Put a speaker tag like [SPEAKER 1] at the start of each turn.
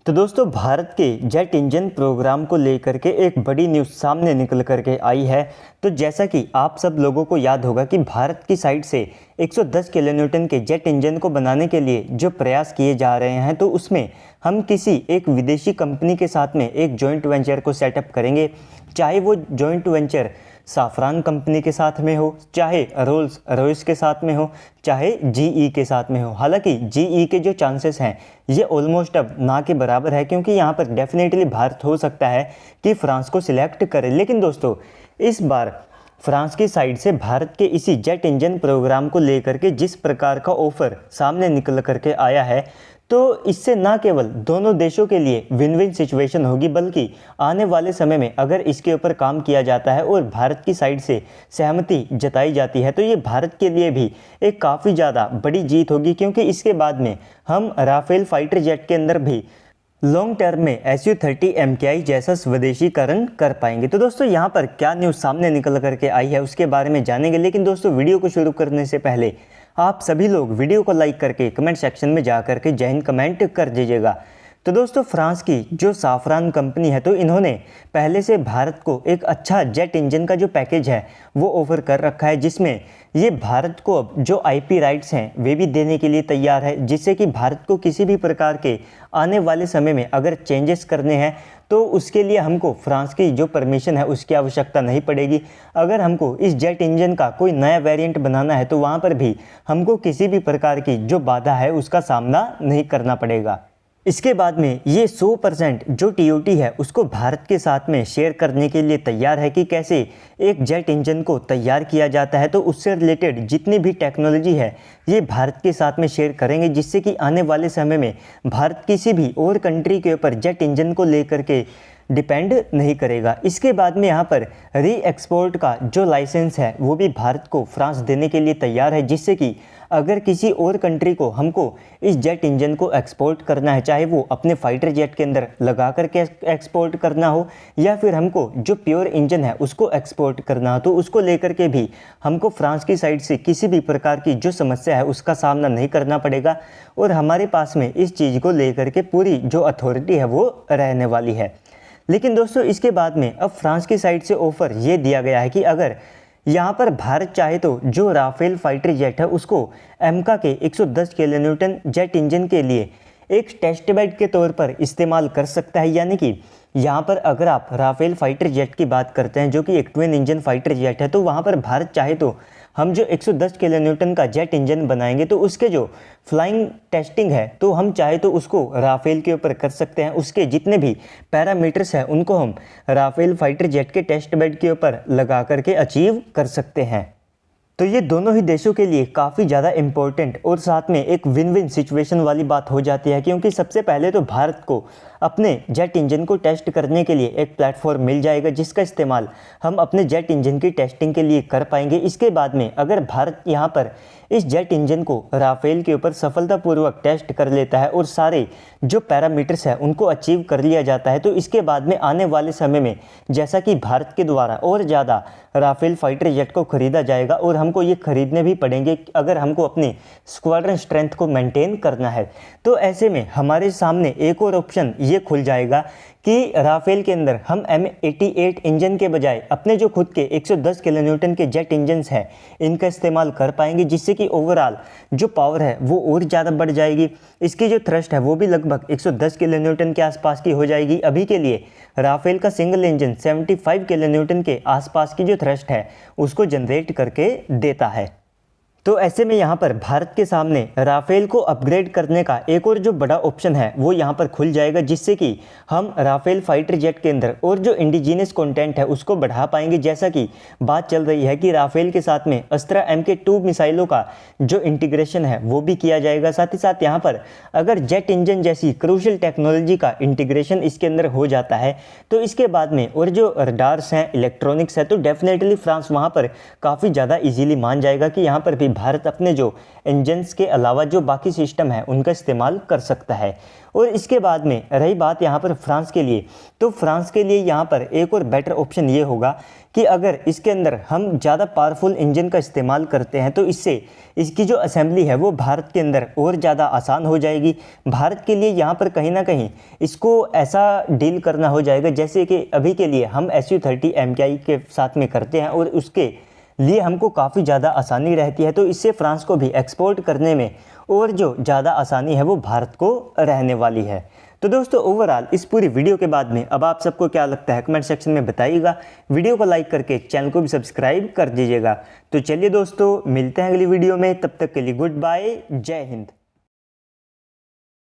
[SPEAKER 1] तो दोस्तों भारत के जेट इंजन प्रोग्राम को लेकर के एक बड़ी न्यूज़ सामने निकल करके आई है। तो जैसा कि आप सब लोगों को याद होगा कि भारत की साइड से 110 किलो न्यूटन के जेट इंजन को बनाने के लिए जो प्रयास किए जा रहे हैं, तो उसमें हम किसी एक विदेशी कंपनी के साथ में एक जॉइंट वेंचर को सेटअप करेंगे। चाहे वो जॉइंट वेंचर साफरान कंपनी के साथ में हो, चाहे रोल्स रॉयस के साथ में हो, चाहे जीई के साथ में हो। हालांकि जीई के जो चांसेस हैं ये ऑलमोस्ट अब ना के बराबर है, क्योंकि यहाँ पर डेफिनेटली भारत हो सकता है कि फ्रांस को सिलेक्ट करे। लेकिन दोस्तों इस बार फ्रांस की साइड से भारत के इसी जेट इंजन प्रोग्राम को लेकर के जिस प्रकार का ऑफर सामने निकल करके आया है, तो इससे ना केवल दोनों देशों के लिए विन विन सिचुएशन होगी, बल्कि आने वाले समय में अगर इसके ऊपर काम किया जाता है और भारत की साइड से सहमति जताई जाती है, तो ये भारत के लिए भी एक काफ़ी ज़्यादा बड़ी जीत होगी, क्योंकि इसके बाद में हम राफेल फाइटर जेट के अंदर भी लॉन्ग टर्म में Su-30 MKI जैसा स्वदेशीकरण कर पाएंगे। तो दोस्तों यहाँ पर क्या न्यूज़ सामने निकल करके आई है उसके बारे में जानेंगे। लेकिन दोस्तों वीडियो को शुरू करने से पहले आप सभी लोग वीडियो को लाइक करके कमेंट सेक्शन में जा करके जय हिंद कमेंट कर दीजिएगा। तो दोस्तों फ्रांस की जो साफरान कंपनी है, तो इन्होंने पहले से भारत को एक अच्छा जेट इंजन का जो पैकेज है वो ऑफर कर रखा है, जिसमें ये भारत को अब जो IP राइट्स हैं वे भी देने के लिए तैयार है, जिससे कि भारत को किसी भी प्रकार के आने वाले समय में अगर चेंजेस करने हैं तो उसके लिए हमको फ्रांस की जो परमिशन है उसकी आवश्यकता नहीं पड़ेगी। अगर हमको इस जेट इंजन का कोई नया वेरिएंट बनाना है तो वहाँ पर भी हमको किसी भी प्रकार की जो बाधा है उसका सामना नहीं करना पड़ेगा। इसके बाद में ये 100% जो TOT है उसको भारत के साथ में शेयर करने के लिए तैयार है कि कैसे एक जेट इंजन को तैयार किया जाता है। तो उससे रिलेटेड जितनी भी टेक्नोलॉजी है ये भारत के साथ में शेयर करेंगे, जिससे कि आने वाले समय में भारत किसी भी और कंट्री के ऊपर जेट इंजन को लेकर के डिपेंड नहीं करेगा। इसके बाद में यहाँ पर री एक्सपोर्ट का जो लाइसेंस है वो भी भारत को फ्रांस देने के लिए तैयार है, जिससे कि अगर किसी और कंट्री को हमको इस जेट इंजन को एक्सपोर्ट करना है, चाहे वो अपने फाइटर जेट के अंदर लगा करके एक्सपोर्ट करना हो या फिर हमको जो प्योर इंजन है उसको एक्सपोर्ट करना हो, तो उसको लेकर के भी हमको फ्रांस की साइड से किसी भी प्रकार की जो समस्या है उसका सामना नहीं करना पड़ेगा और हमारे पास में इस चीज़ को लेकर के पूरी जो अथॉरिटी है वो रहने वाली है। लेकिन दोस्तों इसके बाद में अब फ्रांस की साइड से ऑफर ये दिया गया है कि अगर यहाँ पर भारत चाहे तो जो राफेल फाइटर जेट है उसको एमका के 110 किलो न्यूटन जेट इंजन के लिए एक टेस्ट बेड के तौर पर इस्तेमाल कर सकता है। यानी कि यहाँ पर अगर आप राफेल फाइटर जेट की बात करते हैं जो कि एक ट्विन इंजन फाइटर जेट है, तो वहाँ पर भारत चाहे तो हम जो 110 किलो न्यूटन का जेट इंजन बनाएंगे तो उसके जो फ्लाइंग टेस्टिंग है तो हम चाहे तो उसको राफेल के ऊपर कर सकते हैं। उसके जितने भी पैरामीटर्स हैं उनको हम राफेल फाइटर जेट के टेस्ट बेड के ऊपर लगा करके अचीव कर सकते हैं। तो ये दोनों ही देशों के लिए काफ़ी ज़्यादा इम्पोर्टेंट और साथ में एक विन विन सिचुएशन वाली बात हो जाती है, क्योंकि सबसे पहले तो भारत को अपने जेट इंजन को टेस्ट करने के लिए एक प्लेटफॉर्म मिल जाएगा जिसका इस्तेमाल हम अपने जेट इंजन की टेस्टिंग के लिए कर पाएंगे। इसके बाद में अगर भारत यहाँ पर इस जेट इंजन को राफेल के ऊपर सफलतापूर्वक टेस्ट कर लेता है और सारे जो पैरामीटर्स हैं उनको अचीव कर लिया जाता है, तो इसके बाद में आने वाले समय में जैसा कि भारत के द्वारा और ज़्यादा राफेल फाइटर जेट को खरीदा जाएगा और हमको ये खरीदने भी पड़ेंगे अगर हमको अपनी स्क्वाड्रन स्ट्रेंथ को मेंटेन करना है। तो ऐसे में हमारे सामने एक और ऑप्शन ये खुल जाएगा कि राफेल के अंदर हम M88 इंजन के बजाय अपने जो खुद के 110 किलो न्यूटन के जेट इंजन्स हैं इनका इस्तेमाल कर पाएंगे, जिससे कि ओवरऑल जो पावर है वो और ज़्यादा बढ़ जाएगी। इसकी जो थ्रस्ट है वो भी लगभग 110 किलो न्यूटन के आसपास की हो जाएगी। अभी के लिए राफेल का सिंगल इंजन 75 किलो न्यूटन के आसपास की जो थ्रस्ट है उसको जनरेट करके देता है। तो ऐसे में यहाँ पर भारत के सामने राफेल को अपग्रेड करने का एक और जो बड़ा ऑप्शन है वो यहाँ पर खुल जाएगा, जिससे कि हम राफेल फाइटर जेट के अंदर और जो इंडिजीनियस कंटेंट है उसको बढ़ा पाएंगे। जैसा कि बात चल रही है कि राफेल के साथ में अस्त्रा MK2 मिसाइलों का जो इंटीग्रेशन है वो भी किया जाएगा। साथ ही साथ यहाँ पर अगर जेट इंजन जैसी क्रूशियल टेक्नोलॉजी का इंटीग्रेशन इसके अंदर हो जाता है तो इसके बाद में और जो रडार्स हैं, इलेक्ट्रॉनिक्स है, तो डेफिनेटली फ्रांस वहाँ पर काफ़ी ज़्यादा ईजीली मान जाएगा कि यहाँ पर भी भारत अपने जो इंजन्स के अलावा जो बाकी सिस्टम है उनका इस्तेमाल कर सकता है। और इसके बाद में रही बात यहाँ पर फ्रांस के लिए, तो फ्रांस के लिए यहाँ पर एक और बेटर ऑप्शन ये होगा कि अगर इसके अंदर हम ज़्यादा पावरफुल इंजन का इस्तेमाल करते हैं तो इससे इसकी जो असेंबली है वो भारत के अंदर और ज़्यादा आसान हो जाएगी। भारत के लिए यहाँ पर कहीं ना कहीं इसको ऐसा डील करना हो जाएगा जैसे कि अभी के लिए हम Su-30 MKI के साथ में करते हैं और उसके लिए हमको काफ़ी ज़्यादा आसानी रहती है। तो इससे फ्रांस को भी एक्सपोर्ट करने में और जो ज़्यादा आसानी है वो भारत को रहने वाली है। तो दोस्तों ओवरऑल इस पूरी वीडियो के बाद में अब आप सबको क्या लगता है कमेंट सेक्शन में बताइएगा। वीडियो को लाइक करके चैनल को भी सब्सक्राइब कर दीजिएगा। तो चलिए दोस्तों मिलते हैं अगली वीडियो में, तब तक के लिए गुड बाय, जय हिंद।